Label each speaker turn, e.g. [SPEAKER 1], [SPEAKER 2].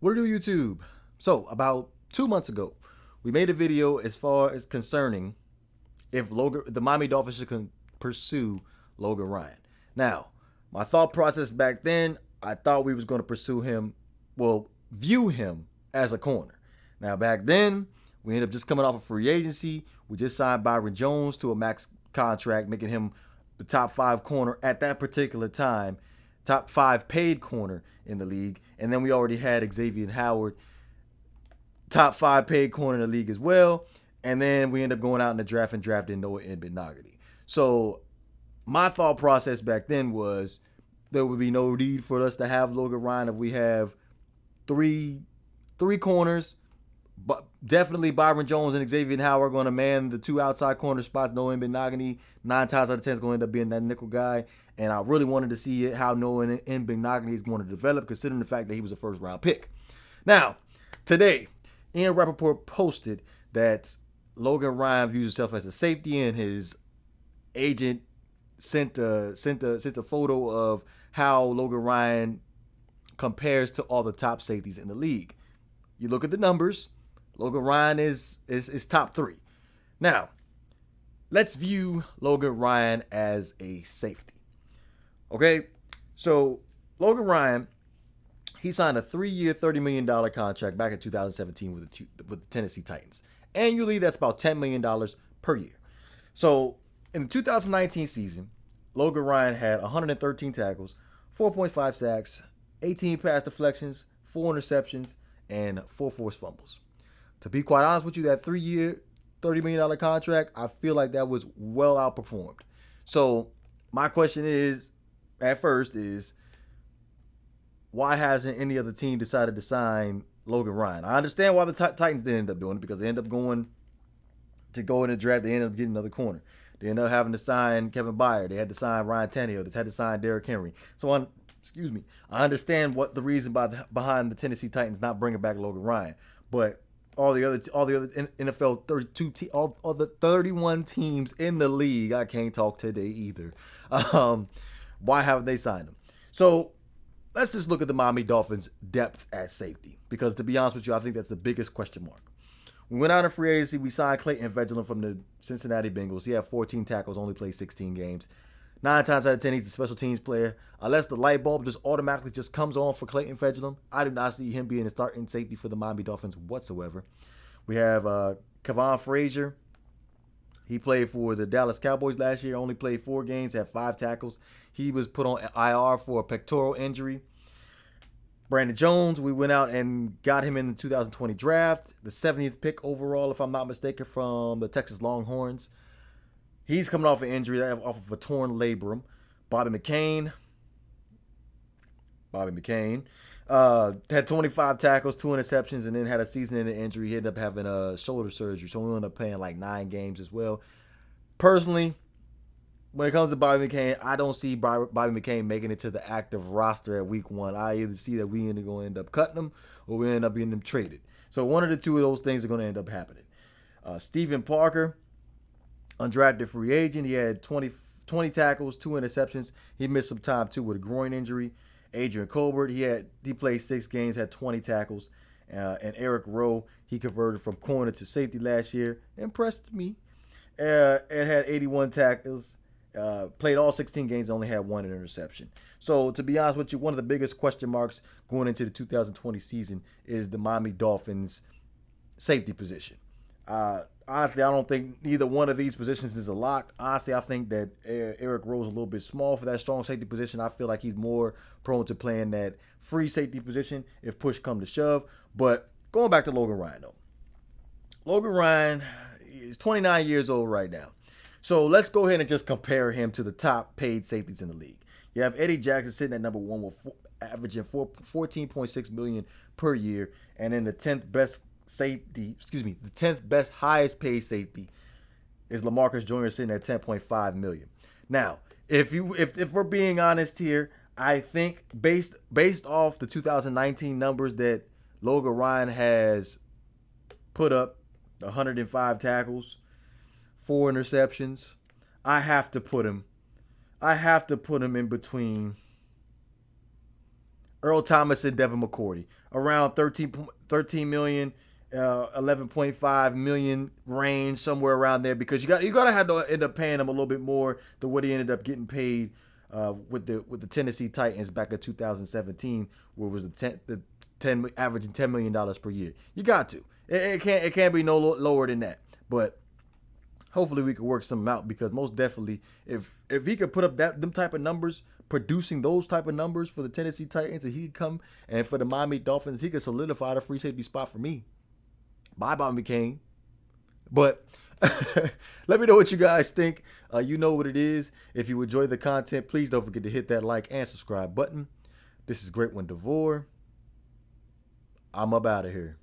[SPEAKER 1] What to do, YouTube? So, about 2 months ago, we made a video as far as concerning if the Miami Dolphins should pursue Logan Ryan. Now, my thought process back then, I thought we was going to pursue him, view him as a corner. Now, back then, we ended up just coming off of free agency. We just signed Byron Jones to a max contract, making him the top 5 corner at that particular time, top 5 paid corner in the league. And then we already had Xavier Howard, top 5 paid corner in the league as well. And then we end up going out in the draft and drafting Noah N'Benagany. So my thought process back then was there would be no need for us to have Logan Ryan if we have three corners. But definitely Byron Jones and Xavier Howard are going to man the 2 outside corner spots. Noah N'Benagany 9 times out of 10 is going to end up being that nickel guy. And I really wanted to see how Noah N'Benagany is going to develop, considering the fact that he was a first-round pick. Now, today, Ian Rappaport posted that Logan Ryan views himself as a safety, and his agent sent a photo of how Logan Ryan compares to all the top safeties in the league. You look at the numbers, Logan Ryan is top 3. Now, let's view Logan Ryan as a safety. Okay, so Logan Ryan, he signed a 3-year, $30 million contract back in 2017 with the Tennessee Titans. Annually, that's about $10 million per year. So in the 2019 season, Logan Ryan had 113 tackles, 4.5 sacks, 18 pass deflections, 4 interceptions, and 4 forced fumbles. To be quite honest with you, that 3-year, $30 million contract, I feel like that was well outperformed. So my question is, at first, is why hasn't any other team decided to sign Logan Ryan? I understand why the Titans didn't end up doing it, because they end up going in the draft. They ended up getting another corner. They ended up having to sign Kevin Byard. They had to sign Ryan Tannehill. They had to sign Derrick Henry. So I understand what the reason behind the Tennessee Titans not bringing back Logan Ryan, but all the other NFL 32 all the 31 teams in the league, I can't talk today either. Why haven't they signed him? So let's just look at the Miami Dolphins' depth at safety, because to be honest with you, I think that's the biggest question mark. We went out in free agency. We signed Clayton Fejedelem from the Cincinnati Bengals. He had 14 tackles, only played 16 games. 9 times out of 10, he's a special teams player. Unless the light bulb just automatically just comes on for Clayton Fejedelem, I do not see him being a starting safety for the Miami Dolphins whatsoever. We have Kevon Frazier. He played for the Dallas Cowboys last year, only played 4 games, had 5 tackles. He was put on IR for a pectoral injury. Brandon Jones, we went out and got him in the 2020 draft, the 70th pick overall, if I'm not mistaken, from the Texas Longhorns. He's coming off an injury, off of a torn labrum. Bobby McCain had 25 tackles, 2 interceptions, and then had a season-ending injury. He ended up having a shoulder surgery, so we ended up playing like 9 games as well. Personally, when it comes to Bobby McCain, I don't see Bobby McCain making it to the active roster at week 1. I either see that we going to end up cutting him or we end up getting him traded. So one of the two of those things are going to end up happening. Steven Parker, undrafted free agent. He had 20 tackles, 2 interceptions. He missed some time too with a groin injury. Adrian Colbert, he played 6 games, had 20 tackles. And Eric Rowe, he converted from corner to safety last year. Impressed me. And had 81 tackles. Played all 16 games, only had 1 interception. So to be honest with you, one of the biggest question marks going into the 2020 season is the Miami Dolphins safety position. Honestly, I don't think neither one of these positions is a lock. Honestly, I think that Eric Rowe's a little bit small for that strong safety position. I feel like he's more prone to playing that free safety position if push come to shove. But going back to Logan Ryan, though. Logan Ryan is 29 years old right now. So let's go ahead and just compare him to the top paid safeties in the league. You have Eddie Jackson sitting at number 1 with averaging $14.6 million per year, and then the 10th best highest paid safety is LaMarcus Joyner sitting at $10.5 million. Now, if we're being honest here, I think based off the 2019 numbers that Logan Ryan has put up, 105 tackles, 4 interceptions, I have to put him in between Earl Thomas and Devin McCourty around 13 million, 11.5 million range, somewhere around there, because you gotta have to end up paying him a little bit more than what he ended up getting paid with the Tennessee Titans back in 2017, where it was averaging $10 million per year. You got to. It can't be no lower than that. But hopefully we can work something out, because most definitely, if he could put up them type of numbers, producing those type of numbers for the Tennessee Titans, and he'd come, and for the Miami Dolphins, he could solidify the free safety spot for me. Bye Mccain. But let me know what you guys think. You know what it is. If you enjoy the content, please don't forget to hit that like and subscribe button. This is GreatOne DeVore. I'm up out of here.